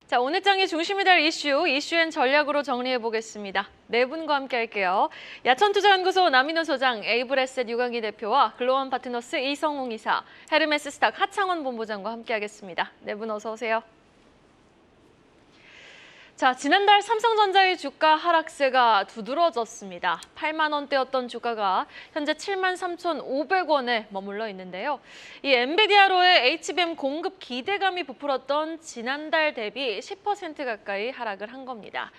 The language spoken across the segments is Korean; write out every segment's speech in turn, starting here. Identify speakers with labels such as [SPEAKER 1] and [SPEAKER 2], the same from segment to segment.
[SPEAKER 1] 자, 오늘 장의 중심이 될 이슈엔 전략으로 정리해 보겠습니다. 네 분과 함께 할게요. 야천투자연구소 남인호 소장, 에이블에셋 유광기 대표와 글로원 파트너스 이성웅 이사, 헤르메스 스탁 하창원 본부장과 함께 하겠습니다. 네 분 어서 오세요. 자, 지난달 삼성전자의 주가 하락세가 두드러졌습니다. 8만 원대였던 주가가 현재 7만 3,500원에 머물러 있는데요. 이 엔비디아로의 HBM 공급 기대감이 부풀었던 지난달 대비 10% 가까이 하락을 한 겁니다.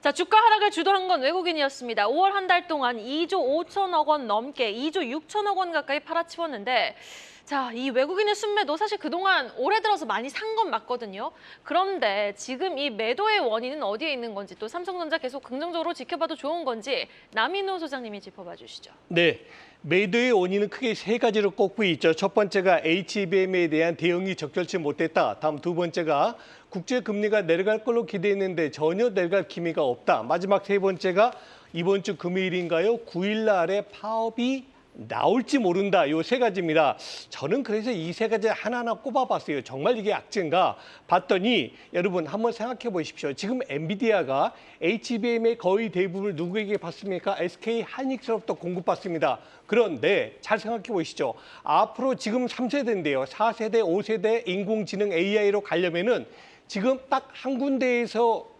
[SPEAKER 1] 자, 주가 하락을 주도한 건 외국인이었습니다. 5월 한 달 동안 2조 5천억 원 넘게 2조 6천억 원 가까이 팔아치웠는데 자, 이 외국인의 순매도 사실 그동안 올해 들어서 많이 산 건 맞거든요. 그런데 지금 이 매도의 원인은 어디에 있는 건지 또 삼성전자 계속 긍정적으로 지켜봐도 좋은 건지 남인호 소장님이 짚어봐 주시죠.
[SPEAKER 2] 네, 매도의 원인은 크게 세 가지로 꼽고 있죠. 첫 번째가 HBM에 대한 대응이 적절치 못했다. 다음 두 번째가 국제 금리가 내려갈 걸로 기대했는데 전혀 내려갈 기미가 없다. 마지막 세 번째가 이번 주 금요일인가요? 9일 날에 파업이 나올지 모른다. 요 세 가지입니다. 저는 그래서 이 세 가지 하나하나 꼽아봤어요. 정말 이게 악재인가 봤더니 여러분 한번 생각해 보십시오. 지금 엔비디아가 HBM의 거의 대부분을 누구에게 받습니까? SK 하이닉스로부터 공급받습니다. 그런데 잘 생각해 보시죠. 앞으로 지금 3세대인데요. 4세대, 5세대 인공지능 AI로 가려면은 지금 딱 한 군데에서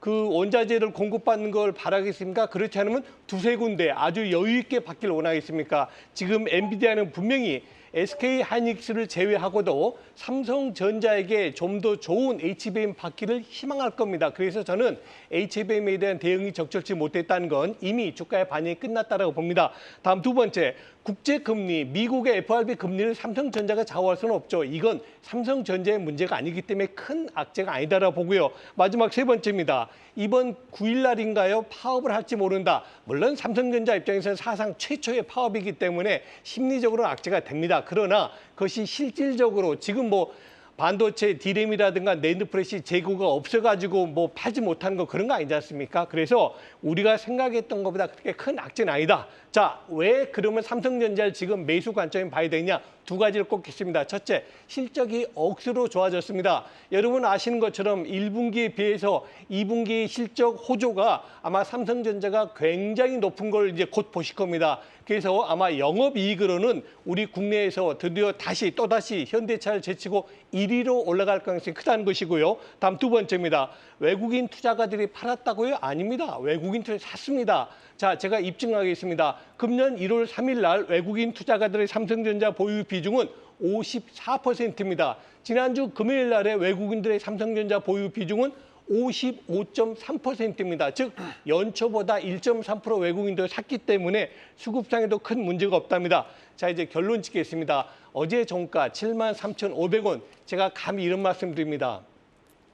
[SPEAKER 2] 그 원자재를 공급받는 걸 바라겠습니까? 그렇지 않으면 두세 군데 아주 여유 있게 받기를 원하겠습니까? 지금 엔비디아는 분명히 SK 하이닉스를 제외하고도 삼성전자에게 좀 더 좋은 HBM 받기를 희망할 겁니다. 그래서 저는 HBM에 대한 대응이 적절치 못했다는 건 이미 주가의 반영이 끝났다고 봅니다. 다음 두 번째, 국제금리, 미국의 FRB 금리를 삼성전자가 좌우할 수는 없죠. 이건 삼성전자의 문제가 아니기 때문에 큰 악재가 아니다라고 보고요. 마지막 세 번째입니다. 이번 9일 날인가요? 파업을 할지 모른다. 물론 삼성전자 입장에서는 사상 최초의 파업이기 때문에 심리적으로는 악재가 됩니다. 그러나 그것이 실질적으로 지금 뭐 반도체 디램이라든가 낸드 프레시 재고가 없어가지고 뭐 팔지 못하는 거 그런 거 아니지 않습니까? 그래서 우리가 생각했던 것보다 그렇게 큰 악재는 아니다. 자, 왜 그러면 삼성전자를 지금 매수 관점에 봐야 되냐? 두 가지를 꼽겠습니다. 첫째, 실적이 억수로 좋아졌습니다. 여러분 아시는 것처럼 1분기에 비해서 2분기 실적 호조가 아마 삼성전자가 굉장히 높은 걸 이제 곧 보실 겁니다. 그래서 아마 영업이익으로는 우리 국내에서 드디어 또다시 현대차를 제치고 1위로 올라갈 가능성이 크다는 것이고요. 다음 두 번째입니다. 외국인 투자가들이 팔았다고요? 아닙니다. 외국인 투자 샀습니다. 자, 제가 입증하겠습니다. 금년 1월 3일 날 외국인 투자가들의 삼성전자 보유 비중은 54%입니다. 지난주 금요일 날에 외국인들의 삼성전자 보유 비중은 55.3%입니다. 즉 연초보다 1.3% 외국인들을 샀기 때문에 수급상에도 큰 문제가 없답니다. 자, 이제 결론 짓겠습니다. 어제 종가 73,500원. 제가 감히 이런 말씀 드립니다.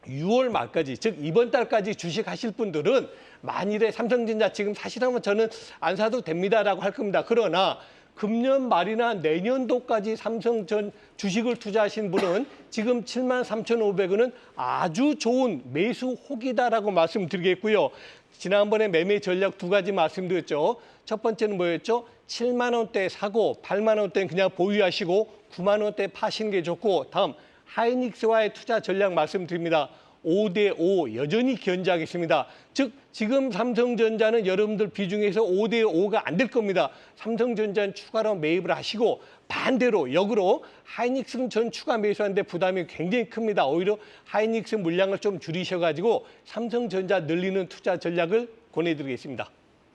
[SPEAKER 2] 6월 말까지, 즉 이번 달까지 주식 하실 분들은 만일에 삼성전자 지금 사시라면 저는 안 사도 됩니다라고 할 겁니다. 그러나 금년 말이나 내년도까지 삼성전 주식을 투자하신 분은 지금 73,500원은 아주 좋은 매수 혹이다라고 말씀드리겠고요. 지난번에 매매 전략 두 가지 말씀드렸죠. 첫 번째는 뭐였죠? 7만 원대 사고 8만 원대는 그냥 보유하시고 9만 원대 파시는 게 좋고, 다음 하이닉스와의 투자 전략 말씀드립니다. 5대5 여전히 견제하겠습니다. 즉 지금 삼성전자는 여러분들 비중에서 5대5가 안 될 겁니다. 삼성전자는 추가로 매입을 하시고 반대로 역으로 하이닉스는 전 추가 매수하는데 부담이 굉장히 큽니다. 오히려 하이닉스 물량을 좀 줄이셔가지고 삼성전자 늘리는 투자 전략을 권해드리겠습니다.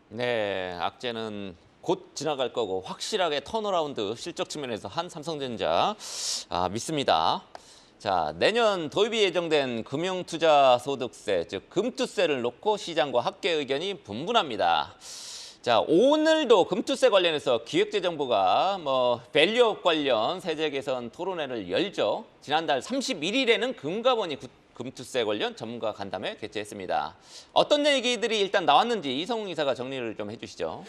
[SPEAKER 3] 네, 악재는 곧 지나갈 거고 확실하게 턴어라운드 실적 측면에서 한 삼성전자 믿습니다. 자, 내년 도입이 예정된 금융투자소득세, 즉 금투세를 놓고 시장과 학계 의견이 분분합니다. 자, 오늘도 금투세 관련해서 기획재정부가 밸류업 관련 세제 개선 토론회를 열죠. 지난달 31일에는 금감원이 금투세 관련 전문가 간담회 개최했습니다. 어떤 얘기들이 일단 나왔는지 이성웅 이사가 정리를 좀 해주시죠.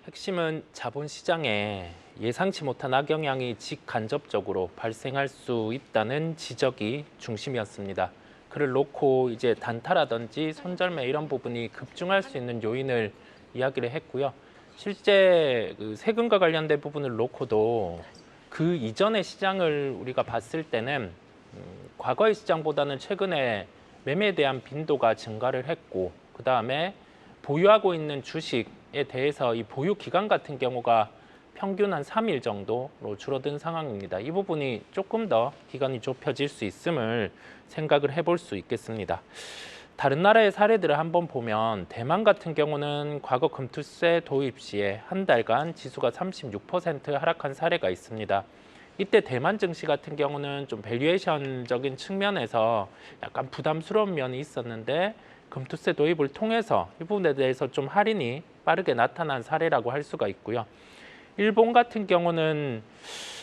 [SPEAKER 4] 핵심은 자본시장에 예상치 못한 악영향이 직간접적으로 발생할 수 있다는 지적이 중심이었습니다. 그를 놓고 이제 단타라든지 손절매 이런 부분이 급증할 수 있는 요인을 이야기를 했고요. 실제 그 세금과 관련된 부분을 놓고도 그 이전의 시장을 우리가 봤을 때는 과거의 시장보다는 최근에 매매에 대한 빈도가 증가를 했고, 그 다음에 보유하고 있는 주식에 대해서 이 보유 기간 같은 경우가 평균 한 3일 정도로 줄어든 상황입니다. 이 부분이 조금 더 기간이 좁혀질 수 있음을 생각을 해볼 수 있겠습니다. 다른 나라의 사례들을 한번 보면 대만 같은 경우는 과거 금투세 도입 시에 한 달간 지수가 36% 하락한 사례가 있습니다. 이때 대만 증시 같은 경우는 좀 밸류에이션적인 측면에서 약간 부담스러운 면이 있었는데 금투세 도입을 통해서 이 부분에 대해서 좀 할인이 빠르게 나타난 사례라고 할 수가 있고요. 일본 같은 경우는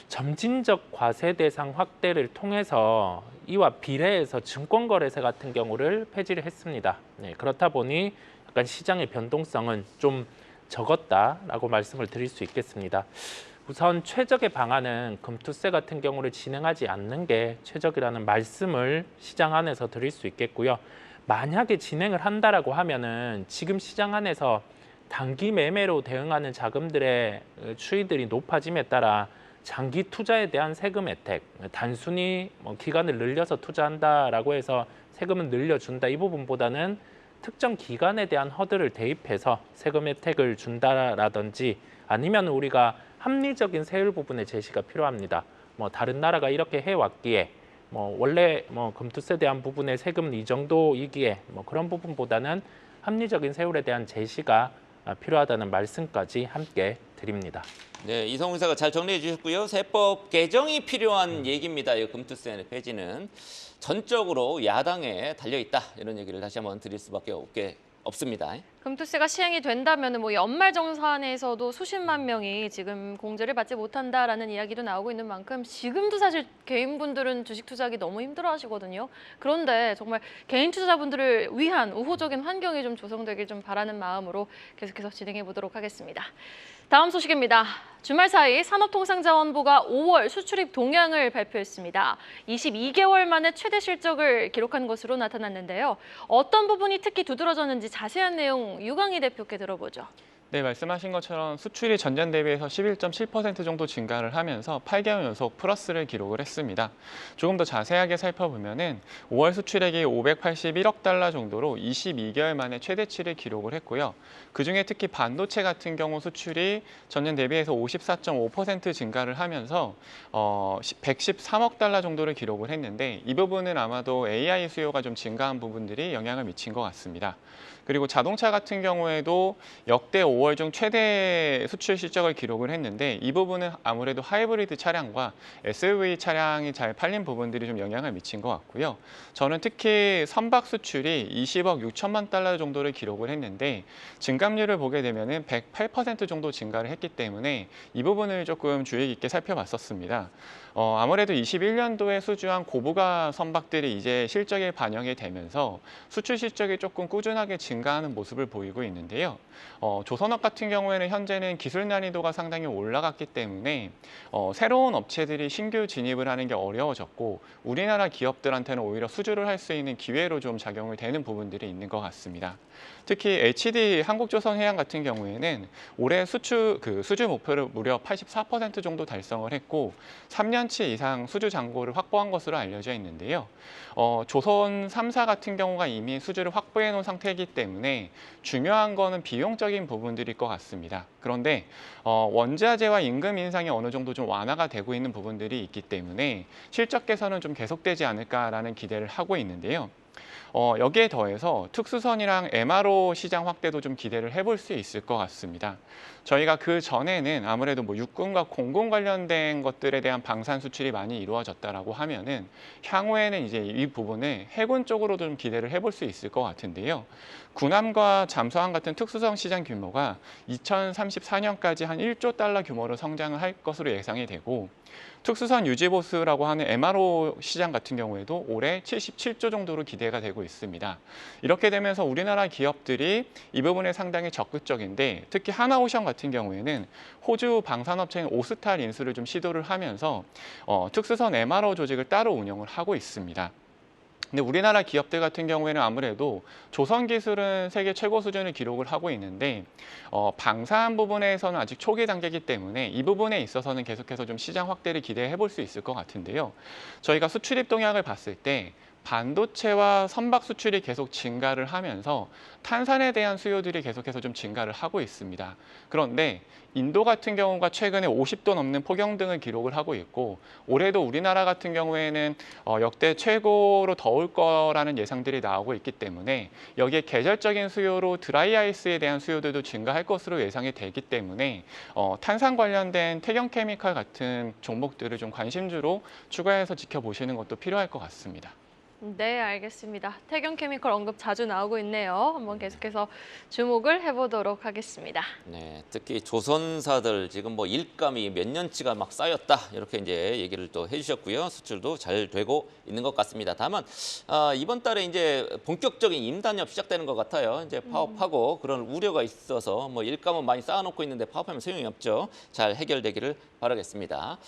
[SPEAKER 4] 점진적 과세 대상 확대를 통해서 이와 비례해서 증권거래세 같은 경우를 폐지를 했습니다. 네, 그렇다 보니 약간 시장의 변동성은 좀 적었다라고 말씀을 드릴 수 있겠습니다. 우선 최적의 방안은 금투세 같은 경우를 진행하지 않는 게 최적이라는 말씀을 시장 안에서 드릴 수 있겠고요. 만약에 진행을 한다라고 하면은 지금 시장 안에서 단기 매매로 대응하는 자금들의 추이들이 높아짐에 따라 장기 투자에 대한 세금 혜택, 단순히 기간을 늘려서 투자한다라고 해서 세금을 늘려준다 이 부분보다는 특정 기간에 대한 허들을 대입해서 세금 혜택을 준다라든지 아니면 우리가 합리적인 세율 부분의 제시가 필요합니다. 다른 나라가 이렇게 해왔기에 원래 금투세에 대한 부분의 세금은 이 정도이기에 그런 부분보다는 합리적인 세율에 대한 제시가 필요하다는 말씀까지 함께 드립니다.
[SPEAKER 3] 네, 이성훈 기자가 잘 정리해 주셨고요. 세법 개정이 필요한 얘기입니다. 이 금투세 폐지는 전적으로 야당에 달려있다. 이런 얘기를 다시 한번 드릴 수밖에 없습니다.
[SPEAKER 1] 금투세가 시행이 된다면 뭐 연말정산에서도 수십만 명이 지금 공제를 받지 못한다라는 이야기도 나오고 있는 만큼 지금도 사실 개인분들은 주식 투자하기 너무 힘들어하시거든요. 그런데 정말 개인 투자자분들을 위한 우호적인 환경이 좀 조성되길 좀 바라는 마음으로 계속해서 진행해 보도록 하겠습니다. 다음 소식입니다. 주말 사이 산업통상자원부가 5월 수출입 동향을 발표했습니다. 22개월 만에 최대 실적을 기록한 것으로 나타났는데요. 어떤 부분이 특히 두드러졌는지 자세한 내용 유광희 대표께 들어보죠.
[SPEAKER 5] 네, 말씀하신 것처럼 수출이 전년 대비해서 11.7% 정도 증가를 하면서 8개월 연속 플러스를 기록을 했습니다. 조금 더 자세하게 살펴보면은 5월 수출액이 581억 달러 정도로 22개월 만에 최대치를 기록을 했고요. 그중에 특히 반도체 같은 경우 수출이 전년 대비해서 54.5% 증가를 하면서 113억 달러 정도를 기록을 했는데 이 부분은 아마도 AI 수요가 좀 증가한 부분들이 영향을 미친 것 같습니다. 그리고 자동차 같은 경우에도 역대 5월 중 최대 수출 실적을 기록을 했는데 이 부분은 아무래도 하이브리드 차량과 SUV 차량이 잘 팔린 부분들이 좀 영향을 미친 것 같고요. 저는 특히 선박 수출이 20억 6천만 달러 정도를 기록을 했는데 증감률을 보게 되면은 108% 정도 증가를 했기 때문에 이 부분을 조금 주의 깊게 살펴봤었습니다. 아무래도 21년도에 수주한 고부가 선박들이 이제 실적에 반영이 되면서 수출 실적이 조금 꾸준하게 증가하는 모습을 보이고 있는데요. 조선업 같은 경우에는 현재는 기술 난이도가 상당히 올라갔기 때문에 새로운 업체들이 신규 진입을 하는 게 어려워졌고 우리나라 기업들한테는 오히려 수주를 할 수 있는 기회로 좀 작용을 되는 부분들이 있는 것 같습니다. 특히 HD 한국조선해양 같은 경우에는 올해 수주 목표를 무려 84% 정도 달성을 했고 3년치 이상 수주 잔고를 확보한 것으로 알려져 있는데요. 조선 3사 같은 경우가 이미 수주를 확보해 놓은 상태이기 때문에 중요한 거는 비용적인 부분들일 것 같습니다. 그런데 원자재와 임금 인상이 어느 정도 좀 완화가 되고 있는 부분들이 있기 때문에 실적 개선은 좀 계속되지 않을까라는 기대를 하고 있는데요. 여기에 더해서 특수선이랑 MRO 시장 확대도 좀 기대를 해볼 수 있을 것 같습니다. 저희가 그 전에는 아무래도 육군과 공군 관련된 것들에 대한 방산 수출이 많이 이루어졌다라고 하면은 향후에는 이제 이 부분을 해군 쪽으로도 좀 기대를 해볼 수 있을 것 같은데요. 군함과 잠수함 같은 특수선 시장 규모가 2034년까지 한 1조 달러 규모로 성장을 할 것으로 예상이 되고 특수선 유지보수라고 하는 MRO 시장 같은 경우에도 올해 77조 정도로 기대가 되고 있습니다. 이렇게 되면서 우리나라 기업들이 이 부분에 상당히 적극적인데 특히 하나오션 같은 경우에는 호주 방산업체인 오스탈 인수를 좀 시도를 하면서 특수선 MRO 조직을 따로 운영을 하고 있습니다. 근데 우리나라 기업들 같은 경우에는 아무래도 조선 기술은 세계 최고 수준을 기록을 하고 있는데 방산 부분에서는 아직 초기 단계이기 때문에 이 부분에 있어서는 계속해서 좀 시장 확대를 기대해 볼 수 있을 것 같은데요. 저희가 수출입 동향을 봤을 때 반도체와 선박 수출이 계속 증가를 하면서 탄산에 대한 수요들이 계속해서 좀 증가를 하고 있습니다. 그런데 인도 같은 경우가 최근에 50도 넘는 폭염등을 기록을 하고 있고 올해도 우리나라 같은 경우에는 역대 최고로 더울 거라는 예상들이 나오고 있기 때문에 여기에 계절적인 수요로 드라이 아이스에 대한 수요들도 증가할 것으로 예상이 되기 때문에 탄산 관련된 태경 케미칼 같은 종목들을 좀 관심주로 추가해서 지켜보시는 것도 필요할 것 같습니다.
[SPEAKER 1] 네, 알겠습니다. 태경케미컬 언급 자주 나오고 있네요. 한번 계속해서 주목을 해보도록 하겠습니다.
[SPEAKER 3] 네, 특히 조선사들 지금 뭐 일감이 몇 년치가 막 쌓였다 이렇게 이제 얘기를 또 해주셨고요. 수출도 잘 되고 있는 것 같습니다. 다만 이번 달에 이제 본격적인 임단협 시작되는 것 같아요. 이제 파업하고 그런 우려가 있어서 뭐 일감은 많이 쌓아놓고 있는데 파업하면 소용이 없죠. 잘 해결되기를 바라겠습니다.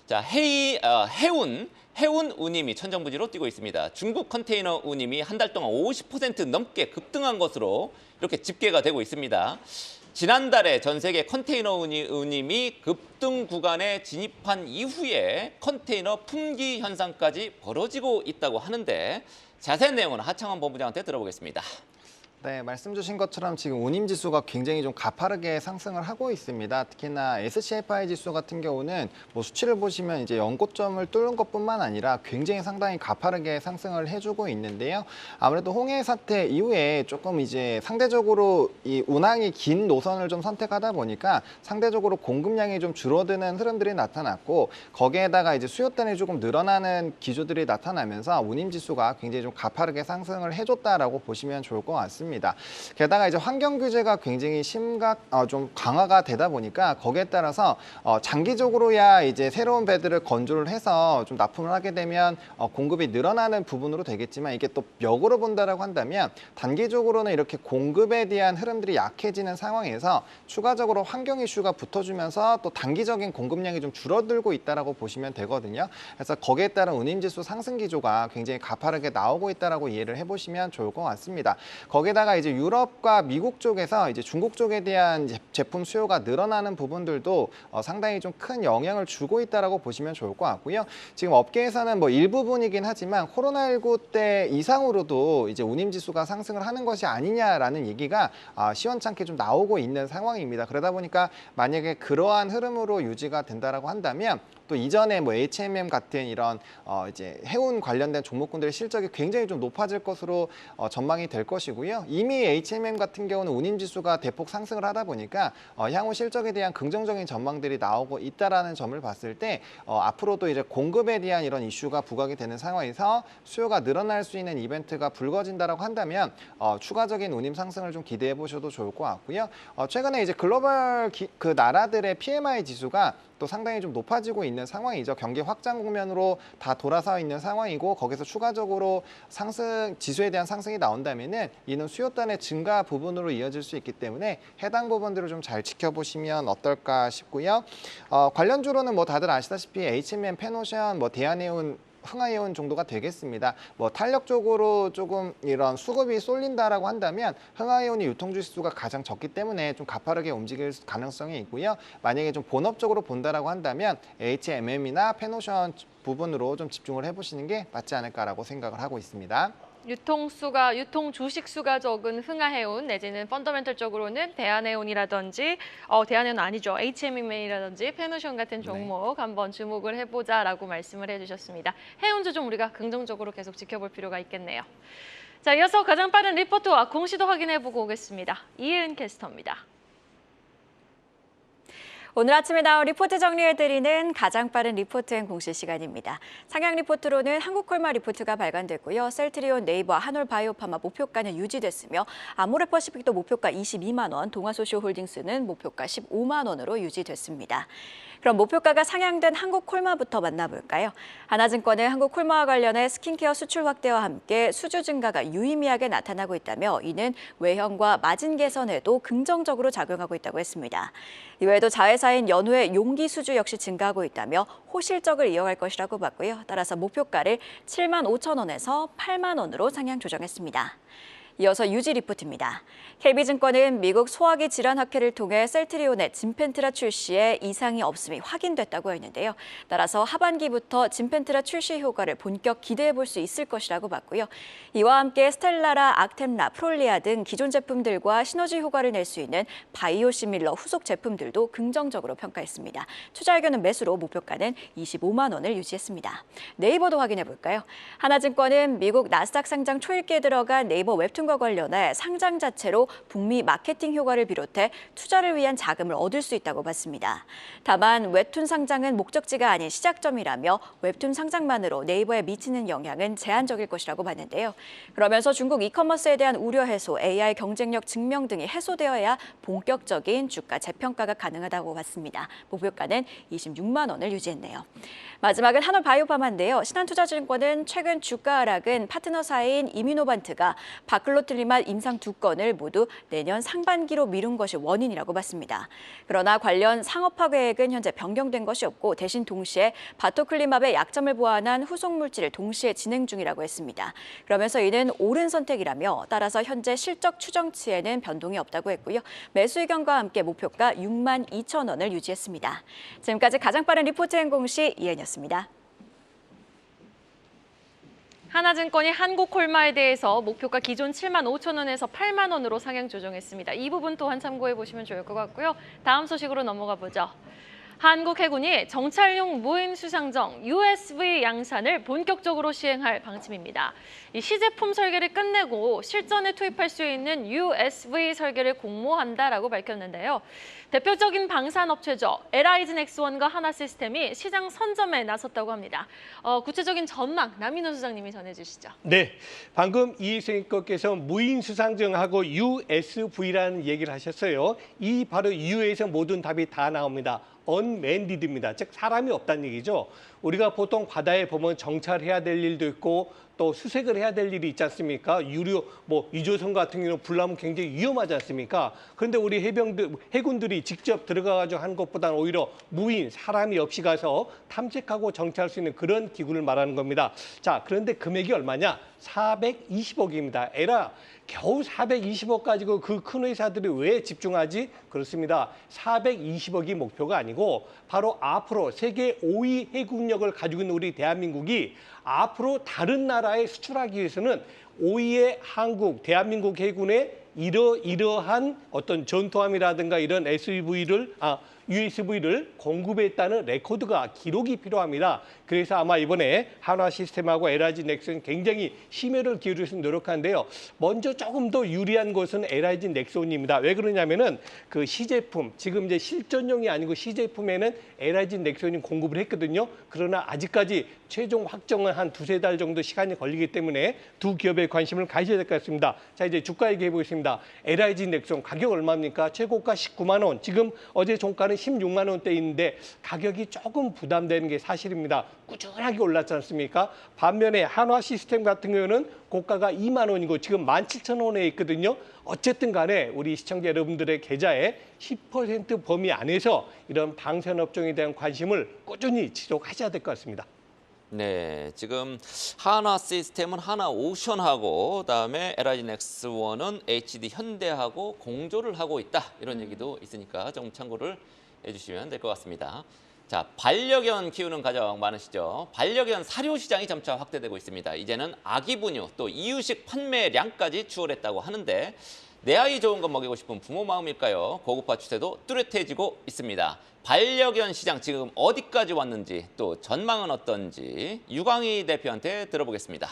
[SPEAKER 3] 자, 해운 운임이 천정부지로 뛰고 있습니다. 중국 컨테이너 운임이 한 달 동안 50% 넘게 급등한 것으로 이렇게 집계가 되고 있습니다. 지난달에 전 세계 컨테이너 운임이 급등 구간에 진입한 이후에 컨테이너 품귀 현상까지 벌어지고 있다고 하는데 자세한 내용은 하창원 본부장한테 들어보겠습니다.
[SPEAKER 6] 네, 말씀 주신 것처럼 지금 운임지수가 굉장히 좀 가파르게 상승을 하고 있습니다. 특히나 SCFI 지수 같은 경우는 뭐 수치를 보시면 이제 연고점을 뚫는 것뿐만 아니라 굉장히 상당히 가파르게 상승을 해주고 있는데요. 아무래도 홍해 사태 이후에 조금 이제 상대적으로 이 운항이 긴 노선을 좀 선택하다 보니까 상대적으로 공급량이 좀 줄어드는 흐름들이 나타났고 거기에다가 이제 수요단이 조금 늘어나는 기조들이 나타나면서 운임지수가 굉장히 좀 가파르게 상승을 해줬다라고 보시면 좋을 것 같습니다. 게다가 이제 환경 규제가 굉장히 좀 강화가 되다 보니까 거기에 따라서 장기적으로야 이제 새로운 배들을 건조를 해서 좀 납품을 하게 되면 공급이 늘어나는 부분으로 되겠지만 이게 또 역으로 본다라고 한다면 단기적으로는 이렇게 공급에 대한 흐름들이 약해지는 상황에서 추가적으로 환경 이슈가 붙어주면서 또 단기적인 공급량이 좀 줄어들고 있다라고 보시면 되거든요. 그래서 거기에 따른 운임지수 상승 기조가 굉장히 가파르게 나오고 있다라고 이해를 해보시면 좋을 것 같습니다. 거기에다가 이제 유럽과 미국 쪽에서 이제 중국 쪽에 대한 제품 수요가 늘어나는 부분들도 상당히 좀 큰 영향을 주고 있다라고 보시면 좋을 것 같고요. 지금 업계에서는 뭐 일부분이긴 하지만 코로나19 때 이상으로도 이제 운임지수가 상승을 하는 것이 아니냐라는 얘기가 시원찮게 좀 나오고 있는 상황입니다. 그러다 보니까 만약에 그러한 흐름으로 유지가 된다라고 한다면 또 이전에 뭐 HMM 같은 이런 이제 해운 관련된 종목군들의 실적이 굉장히 좀 높아질 것으로 전망이 될 것이고요. 이미 HMM 같은 경우는 운임지수가 대폭 상승을 하다 보니까 향후 실적에 대한 긍정적인 전망들이 나오고 있다라는 점을 봤을 때 앞으로도 이제 공급에 대한 이런 이슈가 부각이 되는 상황에서 수요가 늘어날 수 있는 이벤트가 불거진다라고 한다면 추가적인 운임 상승을 좀 기대해 보셔도 좋을 것 같고요. 최근에 이제 글로벌 그 나라들의 PMI 지수가 또 상당히 좀 높아지고 있는 상황이죠. 경기 확장 국면으로 다 돌아서 있는 상황이고 거기서 추가적으로 지수에 대한 상승이 나온다면은 이는 수요단의 증가 부분으로 이어질 수 있기 때문에 해당 부분들을 좀 잘 지켜보시면 어떨까 싶고요. 관련주로는 뭐 다들 아시다시피 HMM, 페노션, 뭐 대한해운, 흥하해운 정도가 되겠습니다. 뭐 탄력적으로 조금 이런 수급이 쏠린다라고 한다면 흥하해운이 유통주식수가 가장 적기 때문에 좀 가파르게 움직일 가능성이 있고요. 만약에 좀 본업적으로 본다라고 한다면 HMM이나 페노션 부분으로 좀 집중을 해보시는 게 맞지 않을까라고 생각을 하고 있습니다.
[SPEAKER 1] 유통 주식 수가 적은 흥하해운 내지는 펀더멘털적으로는 대한해운이라든지 대한해운 아니죠. HMM이라든지 페노션 같은 종목 한번 주목을 해보자라고 말씀을 해주셨습니다. 해운주 좀 우리가 긍정적으로 계속 지켜볼 필요가 있겠네요. 자, 이어서 가장 빠른 리포트와 공시도 확인해보고 오겠습니다. 이혜은 캐스터입니다.
[SPEAKER 7] 오늘 아침에 나온 리포트 정리해드리는 가장 빠른 리포트행 공시 시간입니다. 상향 리포트로는 한국콜마 리포트가 발간됐고요. 셀트리온, 네이버, 한올바이오파마 목표가는 유지됐으며 아모레퍼시픽도 목표가 22만 원, 동아소시오홀딩스는 목표가 15만 원으로 유지됐습니다. 그럼 목표가가 상향된 한국콜마부터 만나볼까요? 하나증권은 한국콜마와 관련해 스킨케어 수출 확대와 함께 수주 증가가 유의미하게 나타나고 있다며 이는 외형과 마진 개선에도 긍정적으로 작용하고 있다고 했습니다. 이외에도 자회사인 연후의 용기 수주 역시 증가하고 있다며 호실적을 이어갈 것이라고 봤고요. 따라서 목표가를 7만 5천 원에서 8만 원으로 상향 조정했습니다. 이어서 유지 리포트입니다. KB증권은 미국 소화기 질환학회를 통해 셀트리온의 진펜트라 출시에 이상이 없음이 확인됐다고 했는데요. 따라서 하반기부터 진펜트라 출시 효과를 본격 기대해 볼 수 있을 것이라고 봤고요. 이와 함께 스텔라라, 악템라, 프롤리아 등 기존 제품들과 시너지 효과를 낼 수 있는 바이오시밀러 후속 제품들도 긍정적으로 평가했습니다. 투자 의견은 매수로 목표가는 25만 원을 유지했습니다. 네이버도 확인해 볼까요? 하나증권은 미국 나스닥 상장 초읽기에 들어간 네이버 웹툰과 관련해 상장 자체로 북미 마케팅 효과를 비롯해 투자를 위한 자금을 얻을 수 있다고 봤습니다. 다만 웹툰 상장은 목적지가 아닌 시작점이라며 웹툰 상장만으로 네이버에 미치는 영향은 제한적일 것이라고 봤는데요. 그러면서 중국 이커머스에 대한 우려 해소, AI 경쟁력 증명 등이 해소되어야 본격적인 주가 재평가가 가능하다고 봤습니다. 목표가는 26만 원을 유지했네요. 마지막은 한올바이오파마인데요. 신한투자증권은 최근 주가 하락은 파트너사인 이뮤노반트가 바클로틀리맛 임상 2건을 모두 내년 상반기로 미룬 것이 원인이라고 봤습니다. 그러나 관련 상업화 계획은 현재 변경된 것이 없고 대신 동시에 바토클리맙의 약점을 보완한 후속 물질을 동시에 진행 중이라고 했습니다. 그러면서 이는 옳은 선택이라며 따라서 현재 실적 추정치에는 변동이 없다고 했고요. 매수 의견과 함께 목표가 6만 2천 원을 유지했습니다. 지금까지 가장 빠른 리포트 행공시 이은이었습니다.
[SPEAKER 1] 하나증권이 한국콜마에 대해서 목표가 기존 7만 5천 원에서 8만 원으로 상향 조정했습니다. 이 부분 또한 참고해 보시면 좋을 것 같고요. 다음 소식으로 넘어가 보죠. 한국해군이 정찰용 무인 수상정 USV 양산을 본격적으로 시행할 방침입니다. 이 시제품 설계를 끝내고 실전에 투입할 수 있는 USV 설계를 공모한다라고 밝혔는데요. 대표적인 방산업체죠. LIG 넥스원과 하나시스템이 시장 선점에 나섰다고 합니다. 구체적인 전망 남인호 소장님이 전해주시죠.
[SPEAKER 2] 네, 방금 이승희께서 무인 수상정하고 USV라는 얘기를 하셨어요. 이 바로 U에서 모든 답이 다 나옵니다. unmanned입니다. 즉 사람이 없다는 얘기죠. 우리가 보통 바다에 보면 정찰해야 될 일도 있고 또 수색을 해야 될 일이 있지 않습니까? 유류, 유조선 같은 경우는 불나면 굉장히 위험하지 않습니까? 그런데 우리 해군들이 직접 들어가가지고 하는 것보다는 오히려 무인, 사람이 없이 가서 탐색하고 정찰할 수 있는 그런 기구를 말하는 겁니다. 자, 그런데 금액이 얼마냐? 420억입니다. 에라, 겨우 420억 가지고 그 큰 회사들이 왜 집중하지? 그렇습니다. 420억이 목표가 아니고 바로 앞으로 세계 5위 해군력을 가지고 있는 우리 대한민국이 앞으로 다른 나라에 수출하기 위해서는 5위의 한국, 대한민국 해군의 이러한 어떤 전투함이라든가 이런 USV를 공급했다는 레코드가 기록이 필요합니다. 그래서 아마 이번에 한화시스템하고 LIG 넥슨 굉장히 심혈을 기울여서 노력하는데요. 먼저 조금 더 유리한 것은 LIG 넥슨입니다. 왜 그러냐면은 그 시제품, 지금 이제 실전용이 아니고 시제품에는 LIG 넥슨이 공급을 했거든요. 그러나 아직까지 최종 확정은 한 2~3달 정도 시간이 걸리기 때문에 두 기업에 관심을 가져야 될 것 같습니다. 자, 이제 주가 얘기해 보겠습니다. LIG 넥슨 가격 얼마입니까? 최고가 19만 원. 지금 어제 종가는 16만 원대 있는데 가격이 조금 부담되는 게 사실입니다. 꾸준하게 올랐지 않습니까? 반면에 한화 시스템 같은 경우는 고가가 2만 원이고 지금 17,000원에 있거든요. 어쨌든 간에 우리 시청자 여러분들의 계좌에 10% 범위 안에서 이런 방산업종에 대한 관심을 꾸준히 지속하셔야 될 것 같습니다.
[SPEAKER 3] 네, 지금 하나 시스템은 하나 오션하고 그다음에 LIG 넥스원은 HD 현대하고 공조를 하고 있다. 이런 얘기도 있으니까 좀 참고를 해주시면 될 것 같습니다. 자, 반려견 키우는 가정 많으시죠? 반려견 사료 시장이 점차 확대되고 있습니다. 이제는 아기 분유 또 이유식 판매량까지 추월했다고 하는데 내 아이 좋은 거 먹이고 싶은 부모 마음일까요? 고급화 추세도 뚜렷해지고 있습니다. 반려견 시장 지금 어디까지 왔는지 또 전망은 어떤지 유광희 대표한테 들어보겠습니다.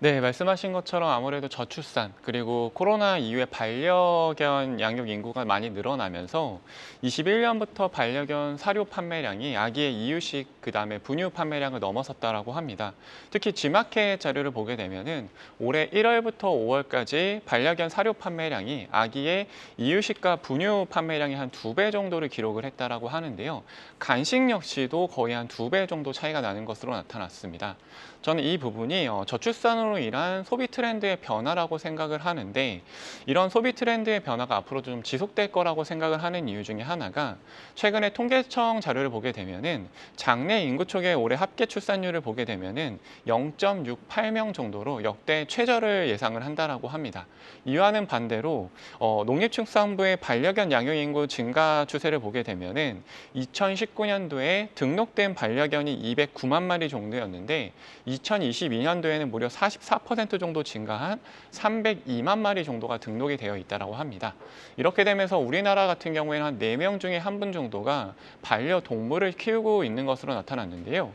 [SPEAKER 5] 네, 말씀하신 것처럼 아무래도 저출산 그리고 코로나 이후에 반려견 양육 인구가 많이 늘어나면서 21년부터 반려견 사료 판매량이 아기의 이유식 그다음에 분유 판매량을 넘어섰다라고 합니다. 특히 G마켓 자료를 보게 되면은 올해 1월부터 5월까지 반려견 사료 판매량이 아기의 이유식과 분유 판매량이 한 2배 정도를 기록을 했다라고 하는데요. 간식 역시도 거의 한 2배 정도 차이가 나는 것으로 나타났습니다. 저는 이 부분이 저출산으로 확산으로 인한 소비 트렌드의 변화라고 생각을 하는데, 이런 소비 트렌드의 변화가 앞으로 좀 지속될 거라고 생각을 하는 이유 중에 하나가, 최근에 통계청 자료를 보게 되면은 장래 인구 촉의 올해 합계 출산율을 보게 되면은 0.68명 정도로 역대 최저를 예상을 한다라고 합니다. 이와는 반대로 농림축산부의 반려견 양육 인구 증가 추세를 보게 되면은 2019년도에 등록된 반려견이 209만 마리 정도였는데 2022년도에는 무려 44% 정도 증가한 302만 마리 정도가 등록이 되어 있다고 합니다. 이렇게 되면서 우리나라 같은 경우에는 한 4명 중에 1분 정도가 반려동물을 키우고 있는 것으로 나타났는데요.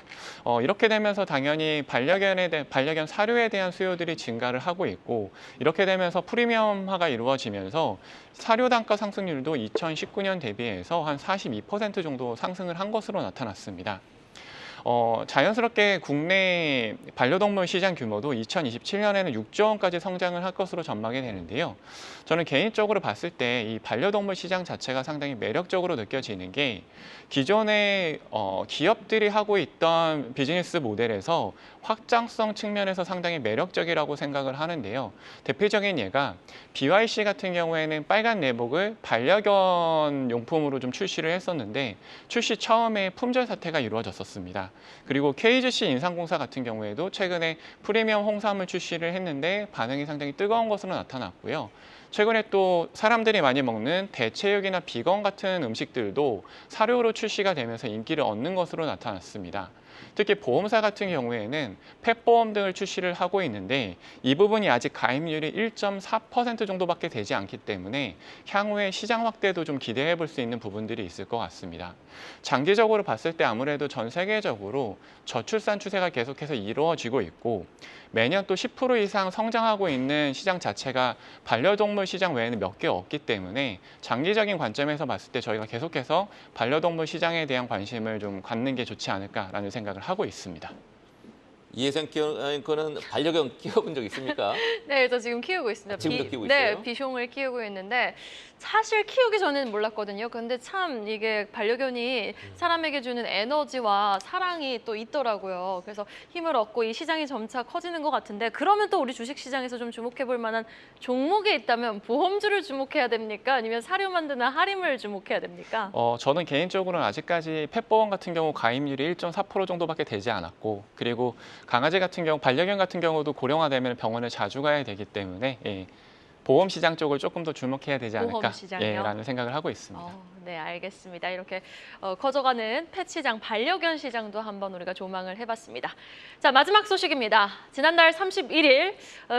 [SPEAKER 5] 이렇게 되면서 당연히 반려견 사료에 대한 수요들이 증가를 하고 있고, 이렇게 되면서 프리미엄화가 이루어지면서 사료 단가 상승률도 2019년 대비해서 한 42% 정도 상승을 한 것으로 나타났습니다. 자연스럽게 국내 반려동물 시장 규모도 2027년에는 6조 원까지 성장을 할 것으로 전망이 되는데요. 저는 개인적으로 봤을 때 이 반려동물 시장 자체가 상당히 매력적으로 느껴지는 게, 기존의 기업들이 하고 있던 비즈니스 모델에서 확장성 측면에서 상당히 매력적이라고 생각을 하는데요. 대표적인 예가 BYC 같은 경우에는 빨간 내복을 반려견 용품으로 좀 출시를 했었는데 출시 처음에 품절 사태가 이루어졌었습니다. 그리고 KGC 인삼공사 같은 경우에도 최근에 프리미엄 홍삼을 출시를 했는데 반응이 상당히 뜨거운 것으로 나타났고요. 최근에 또 사람들이 많이 먹는 대체육이나 비건 같은 음식들도 사료로 출시가 되면서 인기를 얻는 것으로 나타났습니다. 특히 보험사 같은 경우에는 펫보험 등을 출시를 하고 있는데 이 부분이 아직 가입률이 1.4% 정도밖에 되지 않기 때문에 향후에 시장 확대도 좀 기대해 볼 수 있는 부분들이 있을 것 같습니다. 장기적으로 봤을 때 아무래도 전 세계적으로 저출산 추세가 계속해서 이루어지고 있고, 매년 또 10% 이상 성장하고 있는 시장 자체가 반려동물 시장 외에는 몇 개 없기 때문에 장기적인 관점에서 봤을 때 저희가 계속해서 반려동물 시장에 대한 관심을 좀 갖는 게 좋지 않을까라는 생각을 하고 있습니다.
[SPEAKER 3] 이혜성 앵커는 반려견 키워본 적 있습니까?
[SPEAKER 1] 네, 저 지금 키우고 있습니다.
[SPEAKER 3] 지금도 키우고
[SPEAKER 1] 네,
[SPEAKER 3] 있어요?
[SPEAKER 1] 비숑을 키우고 있는데 사실 키우기 전에는 몰랐거든요. 근데 참 이게 반려견이 사람에게 주는 에너지와 사랑이 또 있더라고요. 그래서 힘을 얻고 이 시장이 점차 커지는 것 같은데, 그러면 또 우리 주식시장에서 좀 주목해 볼 만한 종목이 있다면 보험주를 주목해야 됩니까? 아니면 사료 만드는 하림을 주목해야 됩니까?
[SPEAKER 5] 저는 개인적으로는 아직까지 펫보험 같은 경우 가입률이 1.4% 정도밖에 되지 않았고, 그리고 강아지 같은 경우, 반려견 같은 경우도 고령화되면 병원을 자주 가야 되기 때문에 보험 시장 쪽을 조금 더 주목해야 되지 않을까라는 라는 생각을 하고 있습니다.
[SPEAKER 1] 네, 알겠습니다. 이렇게 커져가는 펫 시장, 반려견 시장도 한번 우리가 조망을 해봤습니다. 자, 마지막 소식입니다. 지난달 31일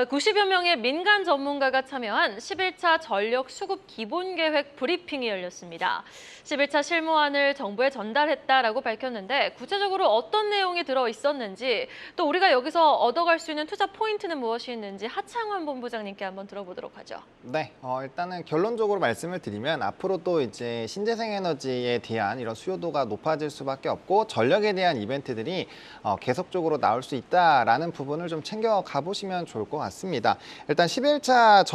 [SPEAKER 1] 90여 명의 민간 전문가가 참여한 11차 전력 수급 기본계획 브리핑이 열렸습니다. 11차 실무안을 정부에 전달했다라고 밝혔는데 구체적으로 어떤 내용이 들어있었는지, 또 우리가 여기서 얻어갈 수 있는 투자 포인트는 무엇이 있는지 하창환 본부장님께 한번 들어보도록 하죠.
[SPEAKER 6] 네, 일단은 결론적으로 말씀을 드리면 앞으로도 이제 신재생 에너지에 대한 이런 수요도가 높아질 수밖에 없고, 전력에 대한 이벤트들이 계속적으로 나올 수 있다라는 부분을 좀 챙겨 가보시면 좋을 것 같습니다. 일단 11차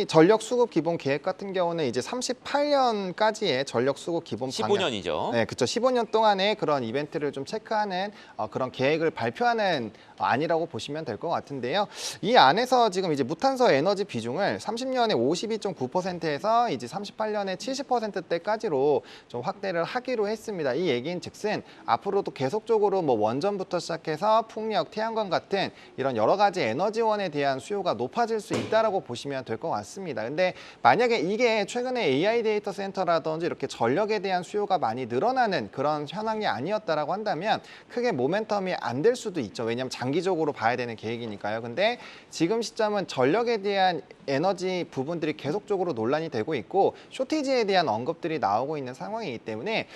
[SPEAKER 6] 전력 수급 기본 계획 같은 경우는 이제 38년까지의 전력 수급 기본
[SPEAKER 3] 15년이죠.
[SPEAKER 6] 네, 그렇죠. 15년 동안의 그런 이벤트를 좀 체크하는 그런 계획을 발표하는 안이라고 보시면 될 것 같은데요. 이 안에서 지금 이제 무탄소 에너지 비중을 30년에 52.9%에서 이제 38년에 70%대까지로 좀 확대를 하기로 했습니다. 이 얘기인 즉슨 앞으로도 계속적으로 뭐 원전부터 시작해서 풍력, 태양광 같은 이런 여러 가지 에너지원에 대한 수요가 높아질 수 있다라고 보시면 될 것 같습니다. 근데 만약에 이게 최근에 AI 데이터 센터라든지 이렇게 전력에 대한 수요가 많이 늘어나는 그런 현황이 아니었다라고 한다면 크게 모멘텀이 안 될 수도 있죠. 왜냐하면 장기적으로 봐야 되는 계획이니까요. 근데 지금 시점은 전력에 대한 에너지 부분들이 계속적으로 논란이 되고 있고 쇼티지에 대한 언급들이 나오고 있는 상황이기 때문에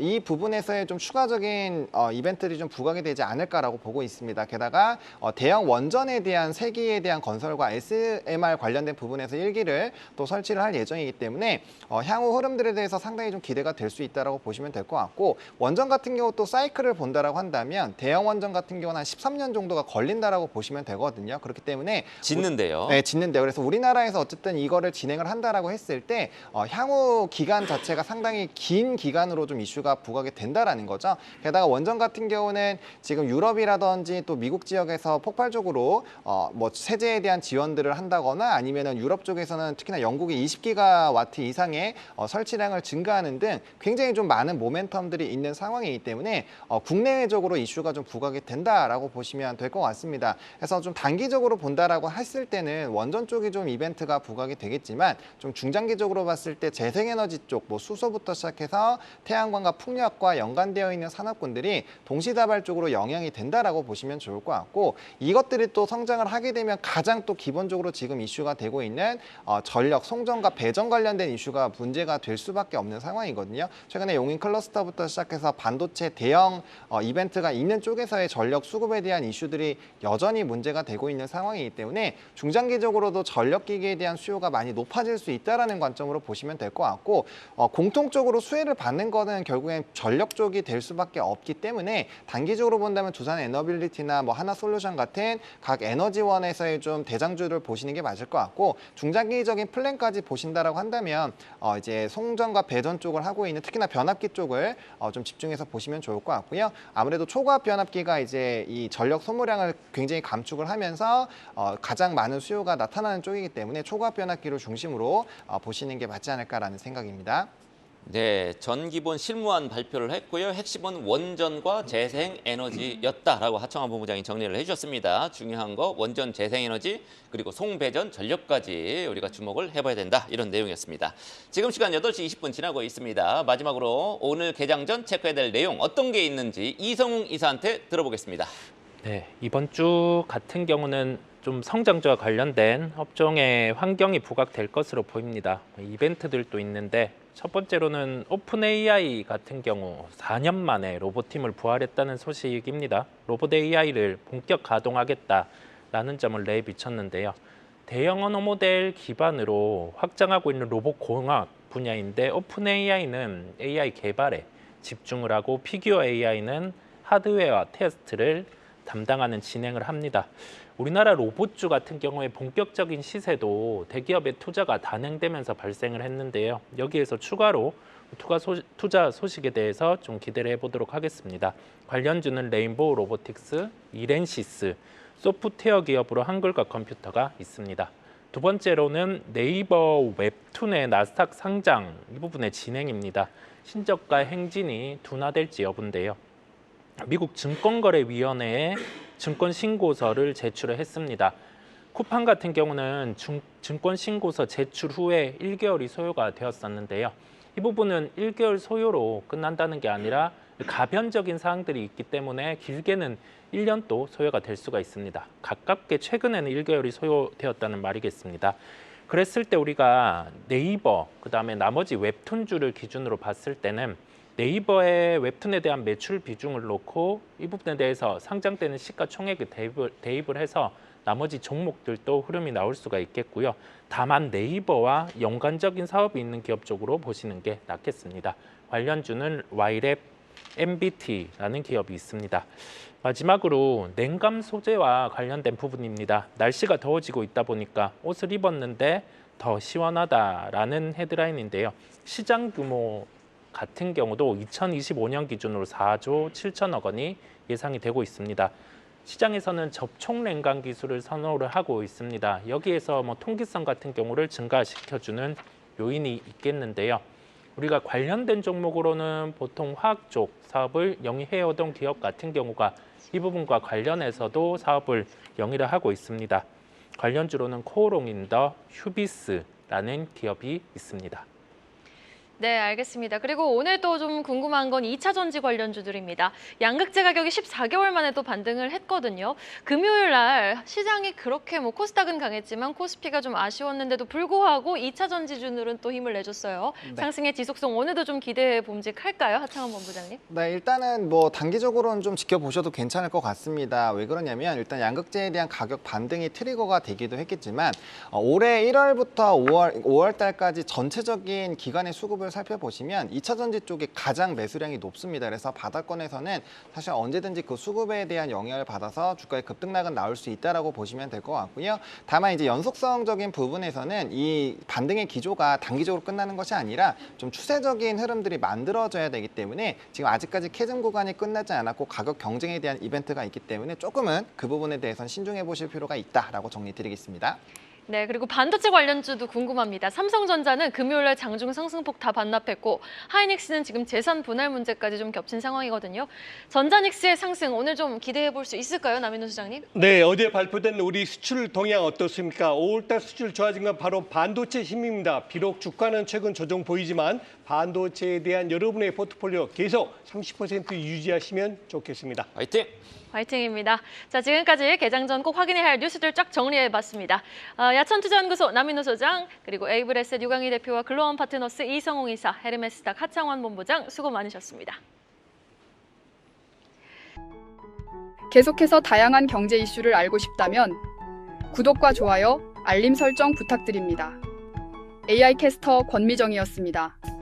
[SPEAKER 6] 이 부분에서의 좀 추가적인 이벤트들이 좀 부각이 되지 않을까라고 보고 있습니다. 게다가 대형 원전에 대한 세기에 대한 건설과 SMR 관련된 부분에서 1기를 또 설치를 할 예정이기 때문에 향후 흐름들에 대해서 상당히 좀 기대가 될 수 있다라고 보시면 될 것 같고, 원전 같은 경우 또 사이클을 본다라고 한다면 대형 원전 같은 경우는 한 13년 정도가 걸린다라고 보시면 되거든요. 그렇기 때문에
[SPEAKER 3] 짓는데요.
[SPEAKER 6] 네, 짓는데요. 그래서 우리나라에서 어쨌든 이거를 진행을 한다라고 했을 때 향후 기간 자체가 상당히 긴 기간으로 좀 이슈가 부각이 된다라는 거죠. 게다가 원전 같은 경우는 지금 유럽이라든지 또 미국 지역에서 폭발적으로 뭐 세제에 대한 지원들을 한다거나 아니면은 유럽 쪽에서는 특히나 영국이 20기가와트 이상의 설치량을 증가하는 등 굉장히 좀 많은 모멘텀들이 있는 상황이기 때문에 국내외적으로 이슈가 좀 부각이 된다라고 보시면 될 것 같습니다. 그래서 좀 단기적으로 본다라고 했을 때는 원전 쪽이 좀 이벤트가 부각이 되겠지만 좀 중장기적으로 봤을 때 재생에너지 쪽, 뭐 수소부터 시작해서 태양광과 풍력과 연관되어 있는 산업군들이 동시다발적으로 영향이 된다라고 보시면 좋을 것 같고 이것들이 또 성장을 하게 되면 가장 또 기본적으로 지금 이슈가 되고 있는 전력, 송전과 배전 관련된 이슈가 문제가 될 수밖에 없는 상황이거든요. 최근에 용인 클러스터부터 시작해서 반도체 대형 이벤트가 있는 쪽에서의 전력 수급에 대한 이슈들이 여전히 문제가 되고 있는 상황이기 때문에 중장기적으로도 전력기기에 대한 수요가 많이 높아질 수 있다는 관점으로 보시면 될 것 같고 공통적으로 수혜를 받는 거는 결국엔 전력 쪽이 될 수밖에 없기 때문에 단기적으로 본다면 두산 에너빌리티나 뭐 하나솔루션 같은 각 에너지원에서의 좀 대장주를 보시는 게 맞을 것 같고 중장기적인 플랜까지 보신다라고 한다면 이제 송전과 배전 쪽을 하고 있는 특히나 변압기 쪽을 좀 집중해서 보시면 좋을 것 같고요. 아무래도 초고압 변압기가 이제 이 전력 소모량을 굉장히 감축을 하면서 가장 많은 수요가 나타나는 쪽이기 때문에 초고압 변압기를 중심으로 보시는 게 맞지 않을까라는 생각입니다.
[SPEAKER 3] 네, 전 기본 실무안 발표를 했고요. 핵심은 원전과 재생에너지였다라고 하청환 본부장이 정리를 해주셨습니다. 중요한 거 원전 재생에너지 그리고 송배전 전력까지 우리가 주목을 해봐야 된다 이런 내용이었습니다. 지금 시간 8시 20분 지나고 있습니다. 마지막으로 오늘 개장 전 체크해야 될 내용 어떤 게 있는지 이성웅 이사한테 들어보겠습니다.
[SPEAKER 4] 네, 이번 주 같은 경우는 좀 성장주와 관련된 업종의 환경이 부각될 것으로 보입니다. 이벤트들도 있는데 첫 번째로는 오픈 AI 같은 경우 4년 만에 로봇팀을 부활했다는 소식입니다. 로봇 AI를 본격 가동하겠다라는 점을 내비쳤는데요. 대형 언어 모델 기반으로 확장하고 있는 로봇 공학 분야인데 오픈 AI는 AI 개발에 집중을 하고 피규어 AI는 하드웨어 테스트를 담당하는 진행을 합니다. 우리나라 로봇주 같은 경우에 본격적인 시세도 대기업의 투자가 단행되면서 발생을 했는데요. 여기에서 추가로 투자 소식에 대해서 좀 기대를 해보도록 하겠습니다. 관련주는 레인보우 로보틱스, 이렌시스, 소프트웨어 기업으로 한글과 컴퓨터가 있습니다. 두 번째로는 네이버 웹툰의 나스닥 상장 이 부분의 진행입니다. 신저가 행진이 둔화될지 여부인데요. 미국 증권거래위원회에 증권신고서를 제출을 했습니다. 쿠팡 같은 경우는 증권신고서 제출 후에 1개월이 소요가 되었었는데요. 이 부분은 1개월 소요로 끝난다는 게 아니라 가변적인 사항들이 있기 때문에 길게는 1년도 소요가 될 수가 있습니다. 가깝게 최근에는 1개월이 소요되었다는 말이겠습니다. 그랬을 때 우리가 네이버, 그다음에 나머지 웹툰주를 기준으로 봤을 때는 네이버의 웹툰에 대한 매출 비중을 놓고 이 부분에 대해서 상장되는 시가총액을 대입을 해서 나머지 종목들도 흐름이 나올 수가 있겠고요. 다만 네이버와 연관적인 사업이 있는 기업 쪽으로 보시는 게 낫겠습니다. 관련주는 Y랩, MBT라는 기업이 있습니다. 마지막으로 냉감 소재와 관련된 부분입니다. 날씨가 더워지고 있다 보니까 옷을 입었는데 더 시원하다라는 헤드라인인데요. 시장 규모 같은 경우도 2025년 기준으로 4조 7천억 원이 예상이 되고 있습니다. 시장에서는 접촉 냉감 기술을 선호를 하고 있습니다. 여기에서 통기성 같은 경우를 증가시켜주는 요인이 있겠는데요. 우리가 관련된 종목으로는 보통 화학 쪽 사업을 영위해오던 기업 같은 경우가 이 부분과 관련해서도 사업을 영위를 하고 있습니다. 관련주로는 코오롱인더, 휴비스라는 기업이 있습니다.
[SPEAKER 1] 네, 알겠습니다. 그리고 오늘도 좀 궁금한 건 2차 전지 관련주들입니다. 양극재 가격이 14개월 만에 또 반등을 했거든요. 금요일 날 시장이 그렇게 코스닥은 강했지만 코스피가 좀 아쉬웠는데도 불구하고 2차 전지주들은 또 힘을 내줬어요.
[SPEAKER 6] 네.
[SPEAKER 1] 상승의 지속성 오늘도 좀 기대해 봄직할까요? 하창원 본부장님.
[SPEAKER 6] 네, 일단은 단기적으로는 좀 지켜보셔도 괜찮을 것 같습니다. 왜 그러냐면 일단 양극재에 대한 가격 반등이 트리거가 되기도 했겠지만 올해 1월부터 5월 달까지 전체적인 기관의 수급을 쪽을 살펴보시면 2차 전지 쪽이 가장 매수량이 높습니다. 그래서 바닥권에서는 사실 언제든지 그 수급에 대한 영향을 받아서 주가의 급등락은 나올 수 있다라고 보시면 될 것 같고요. 다만 이제 연속성적인 부분에서는 이 반등의 기조가 단기적으로 끝나는 것이 아니라 좀 추세적인 흐름들이 만들어져야 되기 때문에 지금 아직까지 캐즘 구간이 끝나지 않았고 가격 경쟁에 대한 이벤트가 있기 때문에 조금은 그 부분에 대해서는 신중해 보실 필요가 있다라고 정리드리겠습니다.
[SPEAKER 1] 네, 그리고 반도체 관련주도 궁금합니다. 삼성전자는 금요일에 장중 상승폭 다 반납했고 하이닉스는 지금 재산 분할 문제까지 좀 겹친 상황이거든요. 전자닉스의 상승 오늘 좀 기대해 볼 수 있을까요, 남인호 소장님?
[SPEAKER 2] 네, 어제 발표된 우리 수출 동향 어떻습니까? 5월달 수출 좋아진 건 바로 반도체 힘입니다. 비록 주가는 최근 조정 보이지만 반도체에 대한 여러분의 포트폴리오 계속 30% 유지하시면 좋겠습니다.
[SPEAKER 3] 화이팅!
[SPEAKER 1] 화이팅입니다. 자, 지금까지 개장 전 꼭 확인해야 할 뉴스들 쫙 정리해봤습니다. 야천투자연구소 남인호 소장, 그리고 에이블에셋 유강희 대표와 글로원 파트너스 이성홍 이사, 헤르메스닥 하창원 본부장 수고 많으셨습니다.
[SPEAKER 8] 계속해서 다양한 경제 이슈를 알고 싶다면 구독과 좋아요, 알림 설정 부탁드립니다. AI 캐스터 권미정이었습니다.